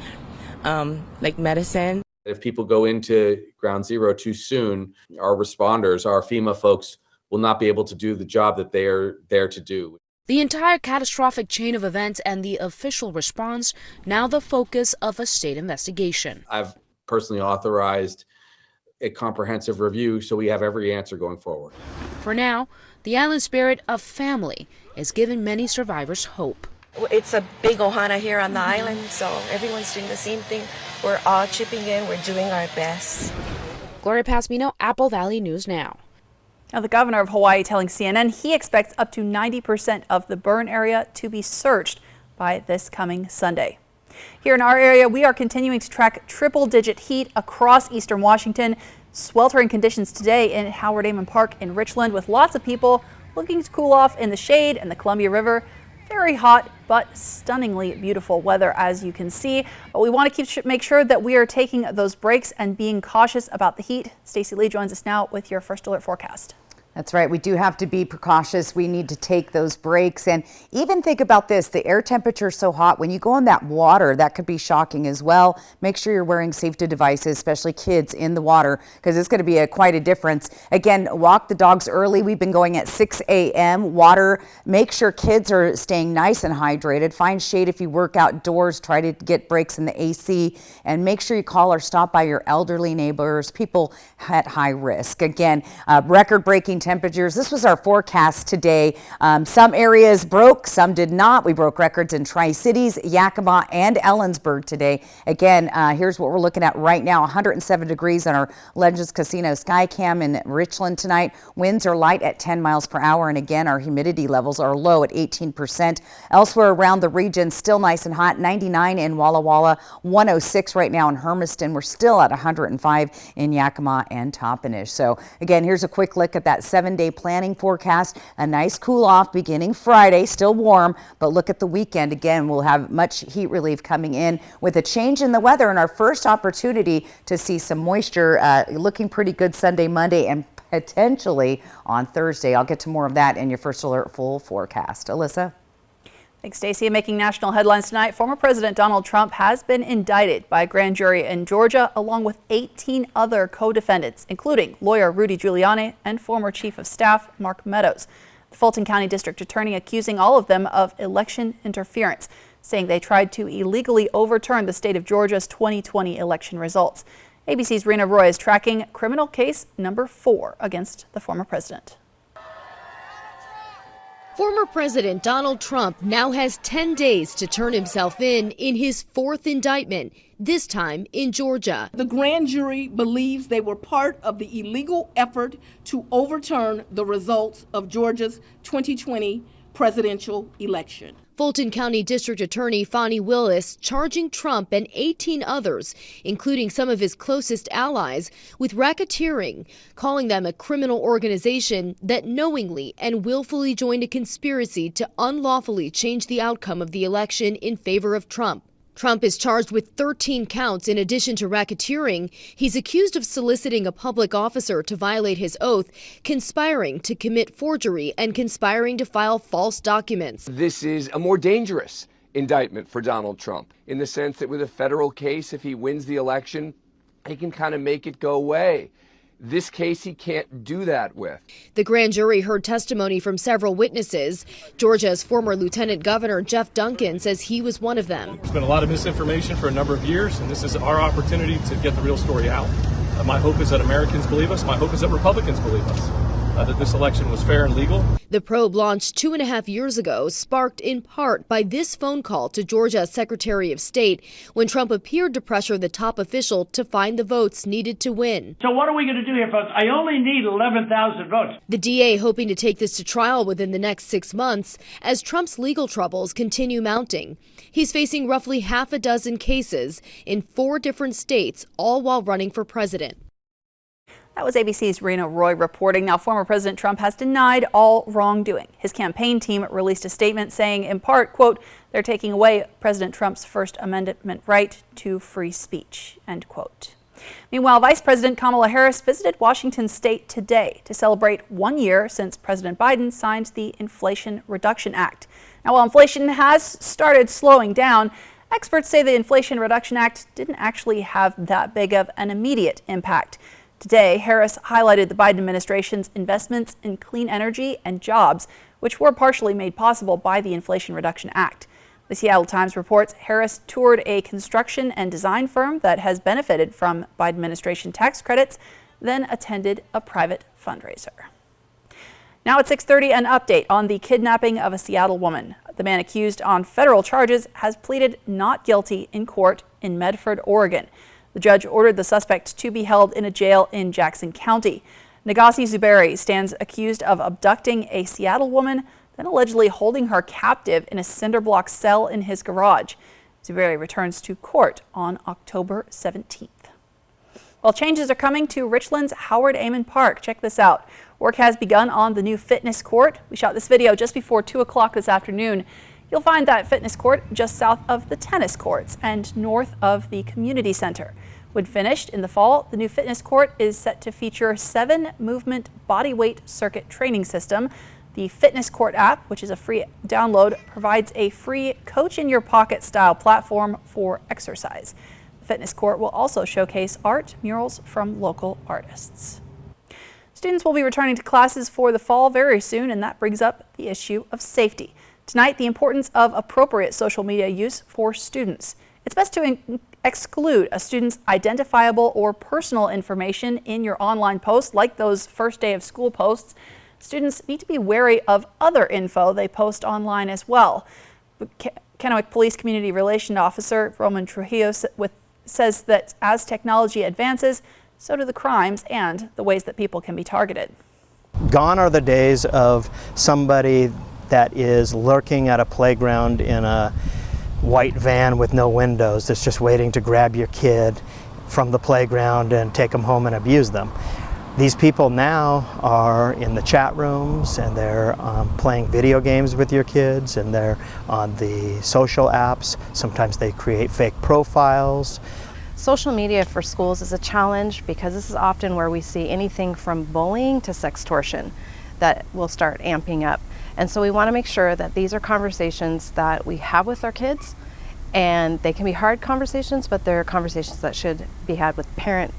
S10: like medicine.
S3: If people go into Ground Zero too soon, our responders, our FEMA folks, will not be able to do the job that they are there to do.
S2: The entire catastrophic chain of events and the official response now the focus of a state investigation.
S3: I've personally authorized a comprehensive review so we have every answer going forward.
S2: For now, the island spirit of family is giving many survivors hope.
S11: It's a big ohana here on the island, so everyone's doing the same thing. We're all chipping in. We're doing our best.
S2: Gloria Pasmino, Apple Valley News Now.
S1: Now, the governor of Hawaii telling CNN he expects up to 90% of the burn area to be searched by this coming Sunday. Here in our area, we are continuing to track triple-digit heat across eastern Washington. Sweltering conditions today in Howard Amon Park in Richland, with lots of people looking to cool off in the shade and the Columbia River. Very hot, but stunningly beautiful weather, as you can see. But we want to make sure that we are taking those breaks and being cautious about the heat. Stacey Lee joins us now with your first alert forecast.
S12: That's right. We do have to be precautious. We need to take those breaks. And even think about this. The air temperature is so hot. When you go in that water, that could be shocking as well. Make sure you're wearing safety devices, especially kids in the water, because it's going to be quite a difference. Again, walk the dogs early. We've been going at 6 a.m. Water. Make sure kids are staying nice and hydrated. Find shade if you work outdoors. Try to get breaks in the AC. And make sure you call or stop by your elderly neighbors, people at high risk. Again, record-breaking temperatures. This was our forecast today. Some areas broke, some did not. We broke records in Tri-Cities, Yakima, and Ellensburg today. Again, here's what we're looking at right now. 107 degrees on our Legends Casino Skycam in Richland tonight. Winds are light at 10 miles per hour. And again, our humidity levels are low at 18%. Elsewhere around the region, still nice and hot. 99 in Walla Walla, 106 right now in Hermiston. We're still at 105 in Yakima and Toppenish. So again, here's a quick look at that 7-day planning forecast. A nice cool off beginning Friday, still warm, but look at the weekend. Again, we'll have much heat relief coming in with a change in the weather and our first opportunity to see some moisture looking pretty good Sunday, Monday, and potentially on Thursday. I'll get to more of that in your first alert full forecast. Alyssa?
S1: Thanks, Stacey. Making national headlines tonight, former President Donald Trump has been indicted by a grand jury in Georgia, along with 18 other co-defendants, including lawyer Rudy Giuliani and former Chief of Staff Mark Meadows. The Fulton County District Attorney accusing all of them of election interference, saying they tried to illegally overturn the state of Georgia's 2020 election results. ABC's Rena Roy is tracking criminal case number 4 against the former president.
S13: Former President Donald Trump now has 10 days to turn himself in his 4th indictment, this time in Georgia.
S14: The grand jury believes they were part of the illegal effort to overturn the results of Georgia's 2020 presidential election.
S13: Fulton County District Attorney Fani Willis charging Trump and 18 others, including some of his closest allies, with racketeering, calling them a criminal organization that knowingly and willfully joined a conspiracy to unlawfully change the outcome of the election in favor of Trump. Trump is charged with 13 counts in addition to racketeering. He's accused of soliciting a public officer to violate his oath, conspiring to commit forgery, and conspiring to file false documents.
S16: This is a more dangerous indictment for Donald Trump in the sense that with a federal case, if he wins the election, he can kind of make it go away. This case he can't do that with.
S13: The grand jury heard testimony from several witnesses. Georgia's former Lieutenant Governor Jeff Duncan says he was one of them.
S18: There's been a lot of misinformation for a number of years, and this is our opportunity to get the real story out. My hope is that Americans believe us. My hope is that Republicans believe us. that this election was fair and legal.
S13: The probe, launched 2.5 years ago, sparked in part by this phone call to Georgia's Secretary of State when Trump appeared to pressure the top official to find the votes needed to win.
S15: So what are we going to do here, folks? I only need 11,000 votes.
S13: The DA hoping to take this to trial within the next 6 months as Trump's legal troubles continue mounting. He's facing roughly half a dozen cases in 4 different states, all while running for president.
S1: That was ABC's Rena Roy reporting. Now, former President Trump has denied all wrongdoing. His campaign team released a statement saying, in part, quote, they're taking away President Trump's First Amendment right to free speech, end quote. Meanwhile, Vice President Kamala Harris visited Washington state today to celebrate 1 year since President Biden signed the Inflation Reduction Act. Now, while inflation has started slowing down, experts say the Inflation Reduction Act didn't actually have that big of an immediate impact. Today, Harris highlighted the Biden administration's investments in clean energy and jobs, which were partially made possible by the Inflation Reduction Act. The Seattle Times reports Harris toured a construction and design firm that has benefited from Biden administration tax credits, then attended a private fundraiser. Now at 6:30, an update on the kidnapping of a Seattle woman. The man accused on federal charges has pleaded not guilty in court in Medford, Oregon. The judge ordered the suspect to be held in a jail in Jackson County. Nagasi Zuberi stands accused of abducting a Seattle woman, then allegedly holding her captive in a cinder block cell in his garage. Zuberi returns to court on October 17th. Well, changes are coming to Richland's Howard Amon Park. Check this out. Work has begun on the new fitness court. We shot this video just before 2 o'clock this afternoon. You'll find that fitness court just south of the tennis courts and north of the community center. When finished in the fall, the new fitness court is set to feature 7-movement bodyweight circuit training system. The Fitness Court app, which is a free download, provides a free coach-in-your-pocket style platform for exercise. The fitness court will also showcase art murals from local artists. Students will be returning to classes for the fall very soon, and that brings up the issue of safety. Tonight, the importance of appropriate social media use for students. It's best to exclude a student's identifiable or personal information in your online posts, like those first day of school posts. Students need to be wary of other info they post online as well. Kennewick Police Community Relations Officer Roman Trujillo says that as technology advances, so do the crimes and the ways that people can be targeted.
S17: Gone are the days of somebody that is lurking at a playground in a white van with no windows that's just waiting to grab your kid from the playground and take them home and abuse them. These people now are in the chat rooms, and they're playing video games with your kids, and they're on the social apps. Sometimes they create fake profiles.
S19: Social media for schools is a challenge because this is often where we see anything from bullying to sextortion that will start amping up. And so we want to make sure that these are conversations that we have with our kids, and they can be hard conversations, but they're conversations that should be had with parents.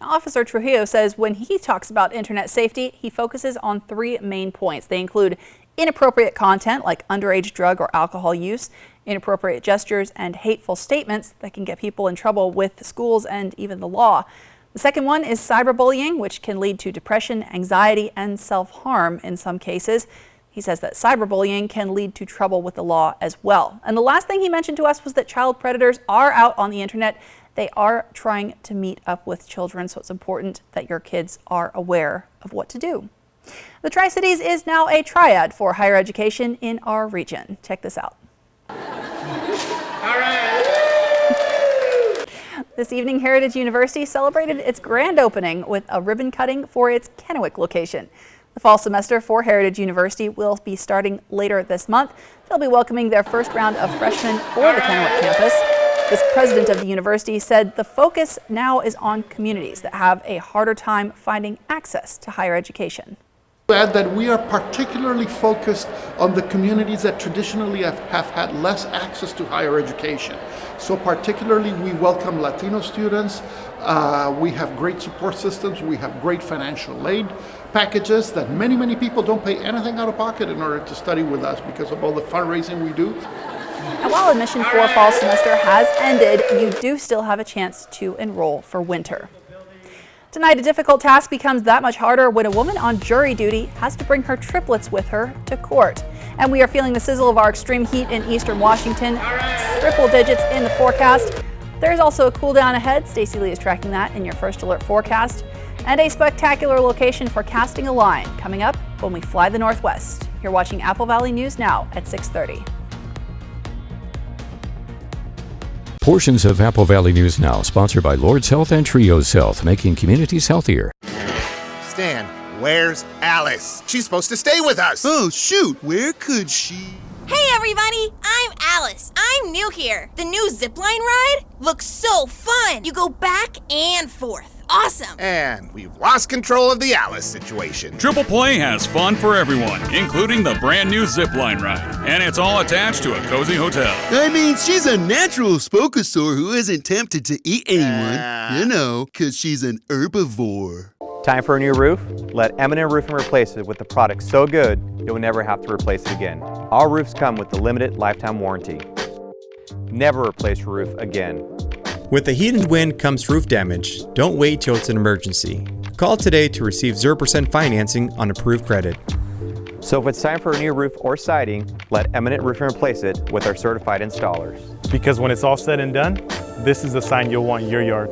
S1: Now, Officer Trujillo says when he talks about internet safety, he focuses on 3 main points. They include inappropriate content like underage drug or alcohol use, inappropriate gestures, and hateful statements that can get people in trouble with schools and even the law. The second one is cyberbullying, which can lead to depression, anxiety, and self-harm in some cases. He says that cyberbullying can lead to trouble with the law as well. And the last thing he mentioned to us was that child predators are out on the internet. They are trying to meet up with children, so it's important that your kids are aware of what to do. The Tri-Cities is now a triad for higher education in our region. Check this out. This evening, Heritage University celebrated its grand opening with a ribbon cutting for its Kennewick location. The fall semester for Heritage University will be starting later this month. They'll be welcoming their first round of freshmen for the Kennewick campus. This president of the university said the focus now is on communities that have a harder time finding access to higher education.
S20: Add that we are particularly focused on the communities that traditionally have had less access to higher education. So particularly we welcome Latino students. We have great support systems. We have great financial aid packages that many people don't pay anything out of pocket in order to study with us because of all the fundraising we do.
S1: And while admission for fall semester has ended, you do still have a chance to enroll for winter. Tonight, a difficult task becomes that much harder when a woman on jury duty has to bring her triplets with her to court. And we are feeling the sizzle of our extreme heat in eastern Washington. Triple digits in the forecast. There's also a cool down ahead. Stacey Lee is tracking that in your first alert forecast. And a spectacular location for casting a line coming up when we fly the Northwest. You're watching Apple Valley News Now at 6:30.
S28: Portions of Apple Valley News Now, sponsored by Lord's Health and Trios Health, making communities healthier.
S4: Stan, where's Alice? She's supposed to stay with us.
S6: Oh, shoot. Where could she?
S7: Hey, everybody. I'm Alice. I'm new here. The new zipline ride looks so fun. You go back and forth. Awesome.
S4: And we've lost control of the Alice situation.
S21: Triple Play has fun for everyone, including the brand new zipline ride. And it's all attached to a cozy hotel.
S6: I mean, she's a natural spokosaur who isn't tempted to eat anyone. You know, because she's an herbivore.
S22: Time for a new roof? Let M&M Roofing replace it with a product so good you'll never have to replace it again. Our roofs come with the limited lifetime warranty. Never replace your roof again.
S23: With the heat and wind comes roof damage. Don't wait till it's an emergency. Call today to receive 0% financing on approved credit.
S22: So if it's time for a new roof or siding, let M&M Roofing replace it with our certified installers.
S18: Because when it's all said and done, this is the sign you'll want in your yard.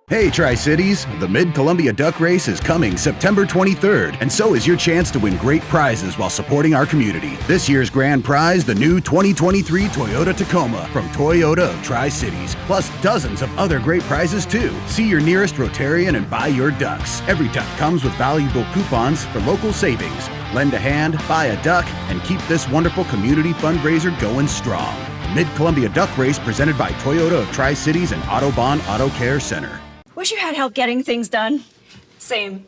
S24: Hey Tri-Cities, the Mid-Columbia Duck Race is coming September 23rd, and so is your chance to win great prizes while supporting our community. This year's grand prize, the new 2023 Toyota Tacoma from Toyota of Tri-Cities, plus dozens of other great prizes too. See your nearest Rotarian and buy your ducks. Every duck comes with valuable coupons for local savings. Lend a hand, buy a duck, and keep this wonderful community fundraiser going strong. Mid-Columbia Duck Race presented by Toyota of Tri-Cities and Autobahn Auto Care Center.
S25: Wish you had help getting things done. Same.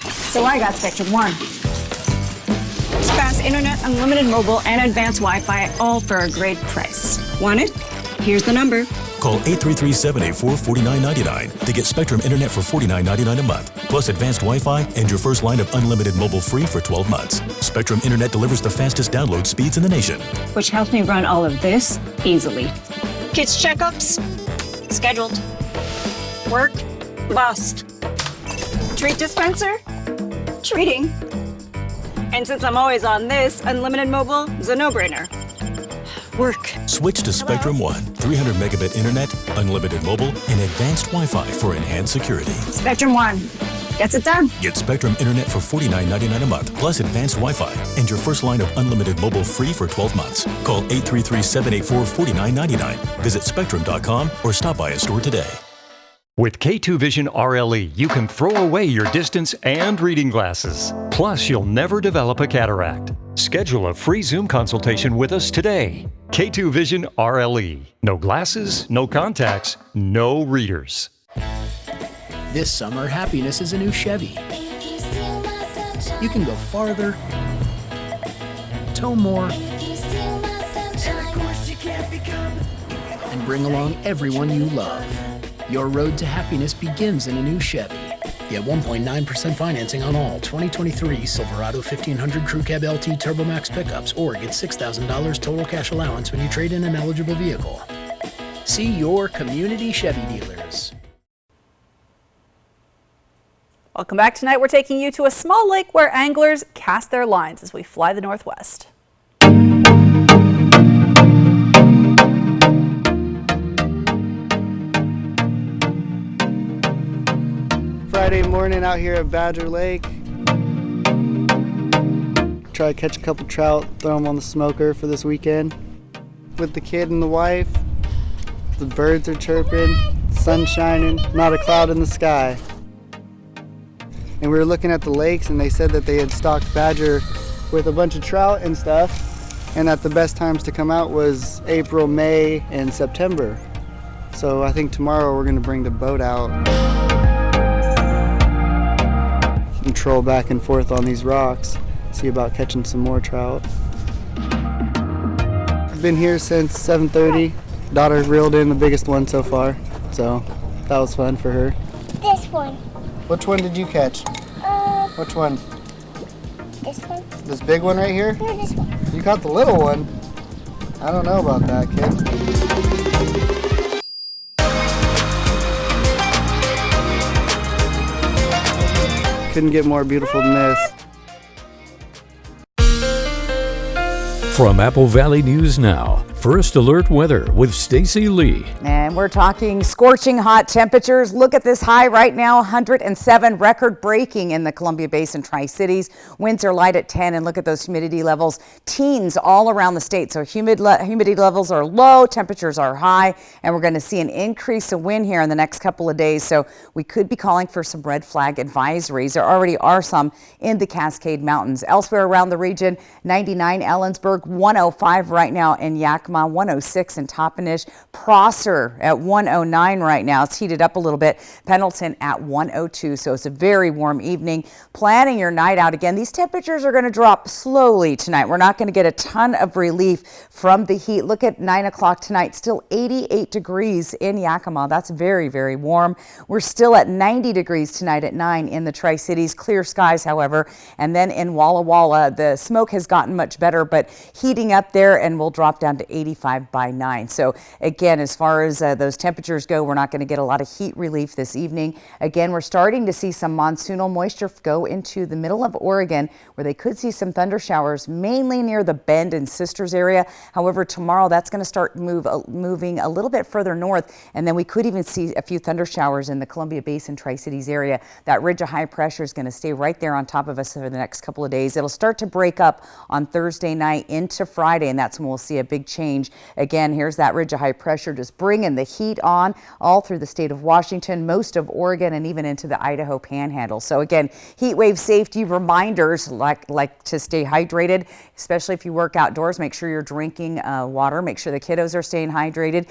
S25: So I got Spectrum One. It's fast internet, unlimited mobile, and advanced Wi-Fi, all for a great price. Want it? Here's the number.
S26: Call 833-784-4999 to get Spectrum Internet for $49.99 a month, plus advanced Wi-Fi and your first line of unlimited mobile free for 12 months. Spectrum Internet delivers the fastest download speeds in the nation.
S25: Which helps me run all of this easily. Kids checkups? Scheduled. Work? Bust. Treat dispenser? Treating. And since I'm always on this, unlimited mobile is a no-brainer. Work.
S26: Switch to Spectrum One. 300 megabit internet, unlimited mobile, and advanced Wi-Fi for enhanced security.
S25: Spectrum One. Gets it done.
S26: Get Spectrum Internet for $49.99 a month, plus advanced Wi-Fi, and your first line of unlimited mobile free for 12 months. Call 833-784-4999. Visit spectrum.com or stop by a store today.
S27: With K2 Vision RLE, you can throw away your distance and reading glasses. Plus, you'll never develop a cataract. Schedule a free Zoom consultation with us today. K2 Vision RLE. No glasses, no contacts, no readers.
S31: This summer, happiness is a new Chevy. You can go farther, tow more, and bring along everyone you love. Your road to happiness begins in a new Chevy. Get 1.9% financing on all 2023 Silverado 1500 Crew Cab LT Turbo Max pickups, or get $6,000 total cash allowance when you trade in an eligible vehicle. See your community Chevy dealers.
S1: Welcome back. Tonight we're taking you to a small lake where anglers cast their lines as we fly the Northwest.
S32: Friday morning out here at Badger Lake. Try to catch a couple trout, throw them on the smoker for this weekend. With the kid and the wife, the birds are chirping, sun shining, not a cloud in the sky. And we were looking at the lakes and they said that they had stocked badger with a bunch of trout and stuff, and that the best times to come out was April, May, and September. So I think tomorrow we're gonna bring the boat out and troll back and forth on these rocks, see about catching some more trout. I've been here since 7:30. Daughter reeled in the biggest one so far, so that was fun for her.
S33: This one.
S32: Which one did you catch? Which one?
S33: This one.
S32: This big one right here?
S33: No, this one.
S32: You caught the little one. I don't know about that, kid. Couldn't get more beautiful than this.
S28: From Apple Valley News Now, First Alert Weather with Stacy Lee.
S2: And we're talking scorching hot temperatures. Look at this high right now, 107, record breaking in the Columbia Basin Tri-Cities. Winds are light at 10, and look at those humidity levels, teens all around the state. So humidity levels are low, temperatures are high, and we're going to see an increase of wind here in the next couple of days. So we could be calling for some red flag advisories. There already are some in the Cascade Mountains. Elsewhere around the region, 99 Ellensburg, 105 right now in Yakima, 106 in Toppenish, Prosser at 109 right now. It's heated up a little bit. Pendleton at 102, so it's a very warm evening. Planning your night out again. These temperatures are going to drop slowly tonight. We're not going to get a ton of relief from the heat. Look at 9 o'clock tonight, still 88 degrees in Yakima. That's very, very warm. We're still at 90 degrees tonight at 9 in the Tri-Cities. Clear skies, however. And then in Walla Walla, the smoke has gotten much better, but heating up there, and we'll drop down to 85 by 9. So again, as far as those temperatures go, we're not going to get a lot of heat relief this evening. Again, we're starting to see some monsoonal moisture go into the middle of Oregon, where they could see some thunder showers, mainly near the Bend and Sisters area. However, tomorrow that's going to start moving a little bit further north, and then we could even see a few thunder showers in the Columbia Basin Tri-Cities area. That ridge of high pressure is going to stay right there on top of us for the next couple of days. It'll start to break up on Thursday night into Friday, and that's when we'll see a big change. Again, here's that ridge of high pressure just bringing the heat on all through the state of Washington, most of Oregon, and even into the Idaho Panhandle. So again, heat wave safety reminders like to stay hydrated, especially if you work outdoors. Make sure you're drinking water. Make sure the kiddos are staying hydrated.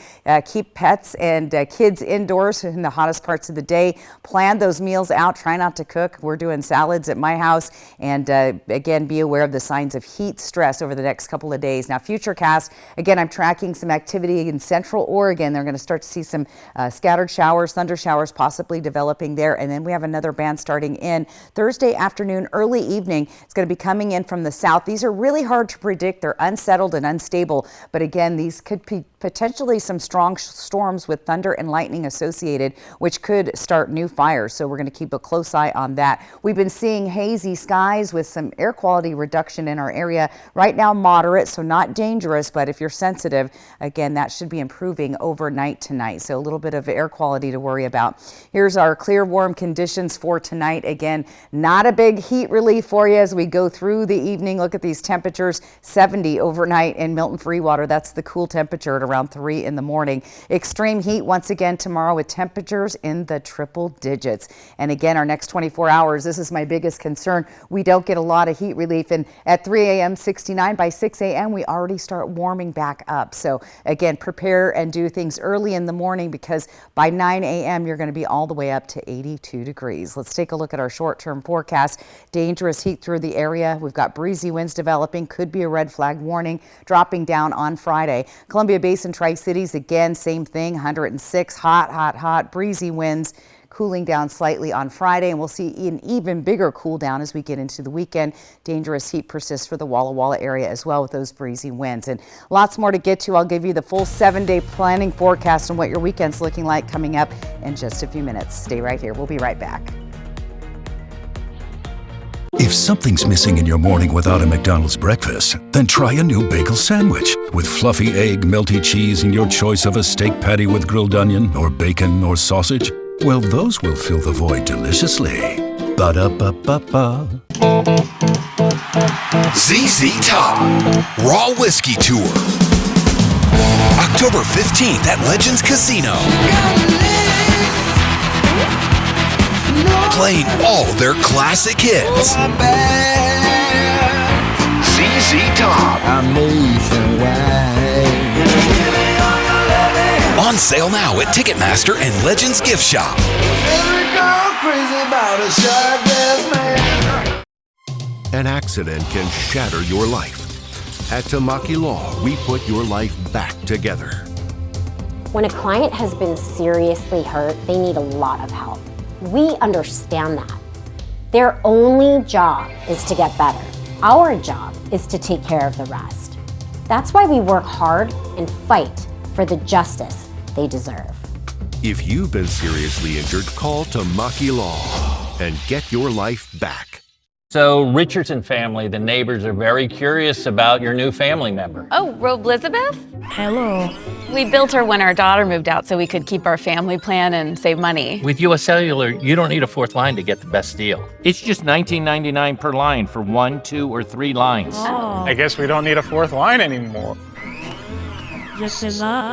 S2: Keep pets and kids indoors in the hottest parts of the day. Plan those meals out. Try not to cook. We're doing salads at my house. And again, be aware of the signs of heat stress over the next couple of days. Now, Futurecast, again, I'm tracking some activity in central Oregon. They're going to start to see some scattered showers, thunder showers possibly developing there. And then we have another band starting in Thursday afternoon, early evening. It's going to be coming in from the south. These are really hard to predict. They're unsettled and unstable. But again, these could be potentially some strong storms with thunder and lightning associated, which could start new fires. So we're going to keep a close eye on that. We've been seeing hazy skies with some air quality reduction in our area. Right now, moderate, so not dangerous, but if you're sensitive, again, that should be improving overnight tonight. So a little bit of air quality to worry about. Here's our clear, warm conditions for tonight. Again, not a big heat relief for you as we go through the evening. Look at these temperatures, 70 overnight in Milton Freewater. That's the cool temperature at around 3 in the morning. Extreme heat once again tomorrow with temperatures in the triple digits. And again, our next 24 hours, this is my biggest concern. We don't get a lot of heat relief. And at 3 a.m., 69. By 6 a.m., we already start warming back up. So again, prepare and do things early in the morning, because by 9 a.m., you're going to be all the way up to 82 degrees. Let's take a look at our short-term forecast. Dangerous heat through the area. We've got breezy winds developing. Could be a red flag warning dropping down on Friday. Columbia Basin Tri-Cities, again, same thing, 106, hot, breezy winds. Cooling down slightly on Friday, and we'll see an even bigger cool down as we get into the weekend. Dangerous heat persists for the Walla Walla area as well with those breezy winds. And lots more to get to. I'll give you the full 7-day planning forecast and what your weekend's looking like coming up in just a few minutes. Stay right here. We'll be right back.
S26: If something's missing in your morning without a McDonald's breakfast, then try a new bagel sandwich with fluffy egg, melty cheese, and your choice of a steak patty with grilled onion or bacon or sausage. Well, those will fill the void deliciously. Ba-da-ba-ba-ba.
S3: ZZ Top Raw Whiskey Tour. October 15th at Legends Casino. Playing all their classic hits. ZZ Top. On sale now at Ticketmaster and Legends Gift Shop.
S5: An accident can shatter your life. At Tamaki Law, we put your life back together.
S8: When a client has been seriously hurt, they need a lot of help. We understand that. Their only job is to get better. Our job is to take care of the rest. That's why we work hard and fight for the justice they deserve.
S5: If you've been seriously injured, call Tamaki Law and get your life back.
S9: So, Richardson family, the neighbors are very curious about your new family member.
S10: Oh, Elizabeth?
S11: Hello.
S10: We built her when our daughter moved out so we could keep our family plan and save money.
S9: With US Cellular, you don't need a fourth line to get the best deal. It's just $19.99 per line for 1, 2, or 3 lines.
S18: Oh. I guess we don't need a fourth line anymore.
S11: This is awkward.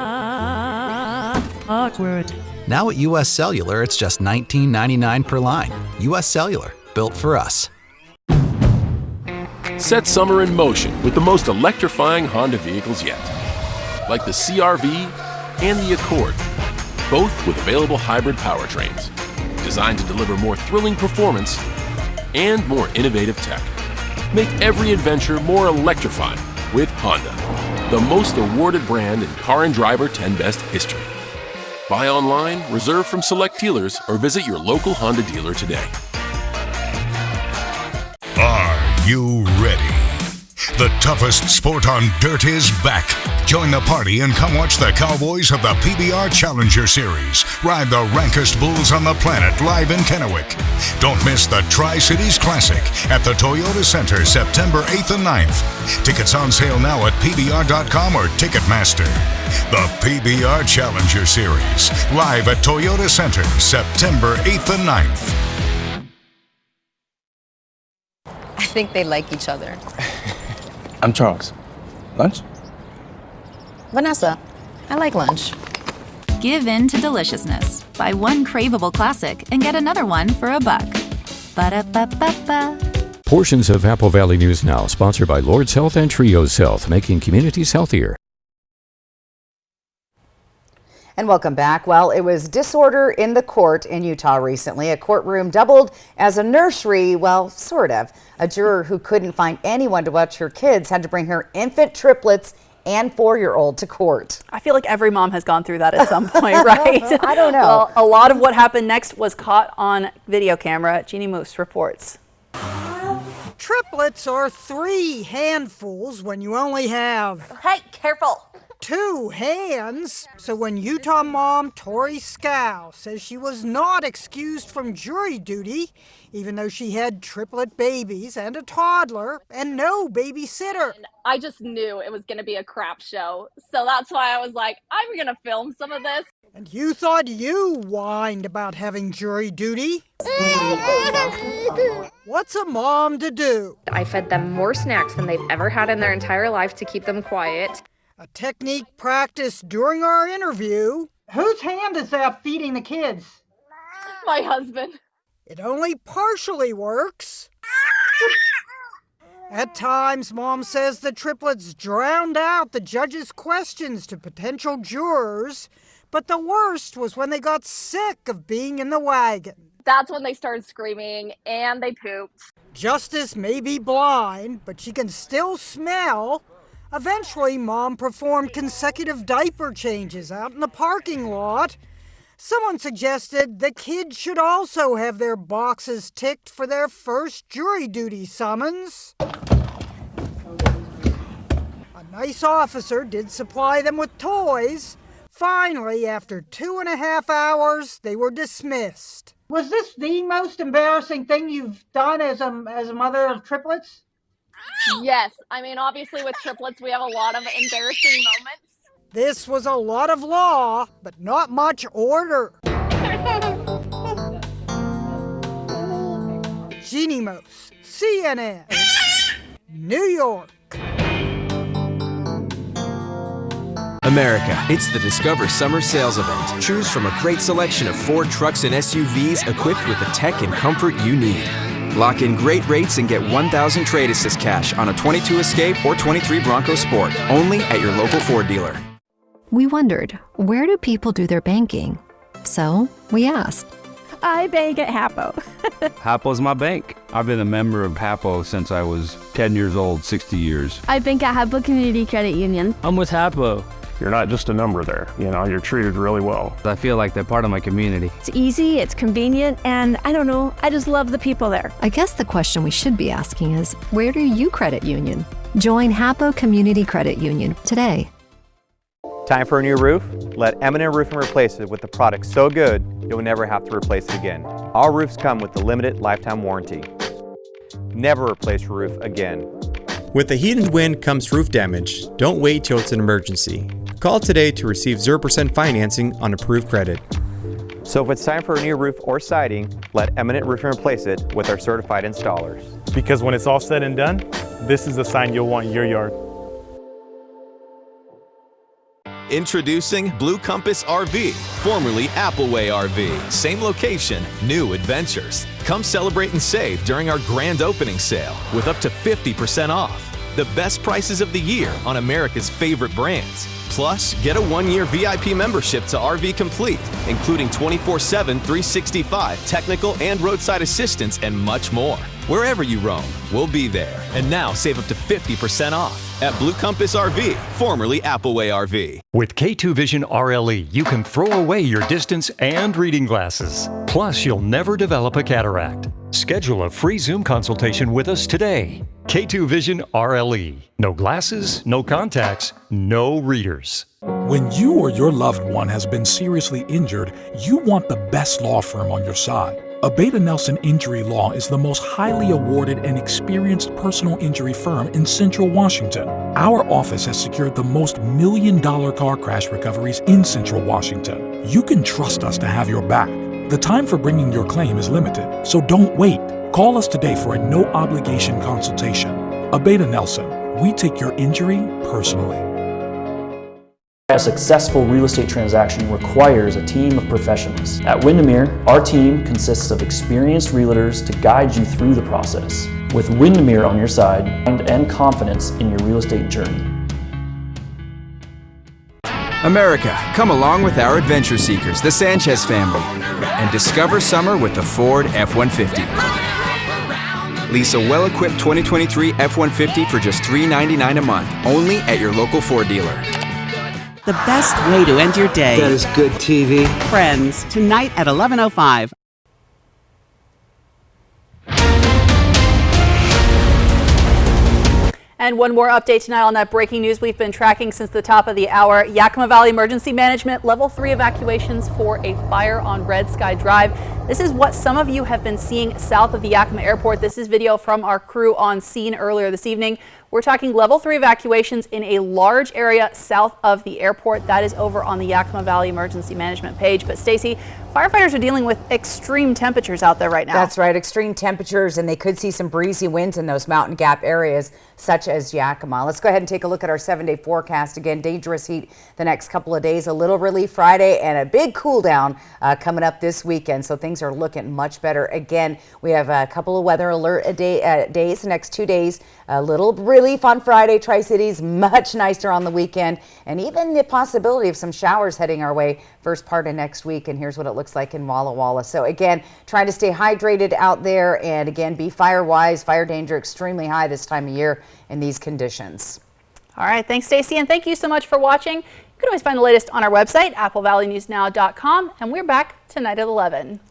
S12: Now at US Cellular, it's just $19.99 per line. US Cellular, built for us.
S13: Set summer in motion with the most electrifying Honda vehicles yet. Like the CR-V and the Accord, both with available hybrid powertrains, designed to deliver more thrilling performance and more innovative tech. Make every adventure more electrifying with Honda, the most awarded brand in Car and Driver 10 Best history. Buy online, reserve from select dealers, or visit your local Honda dealer today.
S14: Are you ready? The toughest sport on dirt is back. Join the party and come watch the Cowboys of the PBR Challenger Series ride the rankest bulls on the planet live in Kennewick. Don't miss the Tri-Cities Classic at the Toyota Center September 8th and 9th. Tickets on sale now at PBR.com or Ticketmaster. The PBR Challenger Series live at Toyota Center September 8th and 9th.
S15: I think they like each other.
S16: I'm Charles. Lunch?
S15: Vanessa, I like lunch.
S17: Give in to deliciousness. Buy one craveable classic and get another one for $1. Ba-da-ba-ba-ba.
S28: Portions of Apple Valley News Now, sponsored by Lord's Health and Trios Health, making communities healthier.
S2: And welcome back. Well, it was disorder in the court in Utah recently. A courtroom doubled as a nursery, well, sort of. A juror who couldn't find anyone to watch her kids had to bring her infant triplets and 4-year-old to court.
S1: I feel like every mom has gone through that at some point, right?
S2: I don't know.
S1: Well, a lot of what happened next was caught on video camera. Jeannie Moose reports.
S19: Triplets are 3 handfuls when you only have...
S7: Hey, careful!
S19: 2 hands. So when Utah mom Tori Scow says she was not excused from jury duty, even though she had triplet babies and a toddler and no babysitter.
S20: I just knew it was going to be a crap show. So that's why I was like, I'm going to film some of this.
S19: And you thought you whined about having jury duty? What's a mom to do?
S29: I fed them more snacks than they've ever had in their entire life to keep them quiet.
S19: A technique practiced during our interview. Whose hand is that feeding the kids?
S20: My husband.
S19: It only partially works. At times, Mom says the triplets drowned out the judge's questions to potential jurors, but the worst was when they got sick of being in the wagon.
S20: That's when they started screaming and they pooped.
S19: Justice may be blind, but she can still smell. Eventually, Mom performed consecutive diaper changes out in the parking lot. Someone suggested the kids should also have their boxes ticked for their first jury duty summons. A nice officer did supply them with toys. Finally, after 2.5 hours, they were dismissed. Was this the most embarrassing thing you've done as a mother of triplets?
S20: Yes. I mean, obviously with triplets, we have a lot of embarrassing moments.
S19: This was a lot of law, but not much order. Jeannie Moose, CNN, New York.
S30: America, it's the Discover Summer Sales Event. Choose from a great selection of Ford trucks and SUVs equipped with the tech and comfort you need. Lock in great rates and get $1,000 trade assist cash on a 22 Escape or 23 Bronco Sport, only at your local Ford dealer.
S34: We wondered, where do people do their banking? So we asked.
S35: I bank at Hapo.
S36: Hapo's my bank. I've been a member of Hapo since I was 10 years old, 60 years.
S35: I bank at Hapo Community Credit Union.
S36: I'm with Hapo.
S18: You're not just a number there, you're treated really well.
S36: I feel like they're part of my community.
S35: It's easy, it's convenient, and I don't know, I just love the people there.
S34: I guess the question we should be asking is, where do you credit union? Join Hapo Community Credit Union today.
S3: Time for a new roof? Let Eminent Roofing replace it with a product so good you'll never have to replace it again. All roofs come with the limited lifetime warranty. Never replace your roof again.
S4: With the heat and wind comes roof damage. Don't wait till it's an emergency. Call today to receive 0% financing on approved credit.
S3: So if it's time for a new roof or siding, let Eminent Roofing replace it with our certified installers.
S18: Because when it's all said and done, this is the sign you'll want in your yard.
S3: Introducing Blue Compass RV, formerly Appleway RV. Same location, new adventures. Come celebrate and save during our grand opening sale with up to 50% off. The best prices of the year on America's favorite brands. Plus, get a 1-year VIP membership to RV Complete, including 24/7, 365 technical and roadside assistance and much more. Wherever you roam, we'll be there. And now save up to 50% off at Blue Compass RV, formerly Appleway RV.
S5: With K2 Vision RLE, you can throw away your distance and reading glasses. Plus, you'll never develop a cataract. Schedule a free Zoom consultation with us today. K2 Vision RLE. No glasses, no contacts, no readers.
S6: When you or your loved one has been seriously injured, you want the best law firm on your side. Abeta Nelson Injury Law is the most highly awarded and experienced personal injury firm in Central Washington. Our office has secured the most million-dollar car crash recoveries in Central Washington. You can trust us to have your back. The time for bringing your claim is limited, so don't wait. Call us today for a no-obligation consultation. Abeta Nelson, we take your injury personally.
S8: A successful real estate transaction requires a team of professionals. At Windermere, our team consists of experienced realtors to guide you through the process. With Windermere on your side and confidence in your real estate journey.
S30: America, come along with our adventure seekers, the Sanchez family, and discover summer with the Ford F-150. Lease a well-equipped 2023 F-150 for just $399 a month, only at your local Ford dealer.
S10: The best way to end your day.
S21: That is good TV.
S10: Friends, tonight at 11:05.
S1: And one more update tonight on that breaking news we've been tracking since the top of the hour. Yakima Valley Emergency Management Level 3 evacuations for a fire on Red Sky Drive. This is what some of you have been seeing south of the Yakima Airport. This is video from our crew on scene earlier this evening. We're talking Level 3 evacuations in a large area south of the airport. That is over on the Yakima Valley Emergency Management page. But Stacy, firefighters are dealing with extreme temperatures out there right now.
S2: That's right, extreme temperatures, and they could see some breezy winds in those mountain gap areas such as Yakima. Let's go ahead and take a look at our 7-day forecast. Again, dangerous heat the next couple of days, a little relief Friday, and a big cool down coming up this weekend. So things are looking much better. Again, we have a couple of weather alert days the next 2 days. A little relief on Friday, Tri-Cities, much nicer on the weekend, and even the possibility of some showers heading our way first part of next week. And here's what it looks like in Walla Walla. So again, trying to stay hydrated out there, and again, be fire wise. Fire danger extremely high this time of year in these conditions.
S1: All right, thanks Stacy, and thank you so much for watching. You can always find the latest on our website, applevalleyNewsNow.com, and we're back tonight at 11.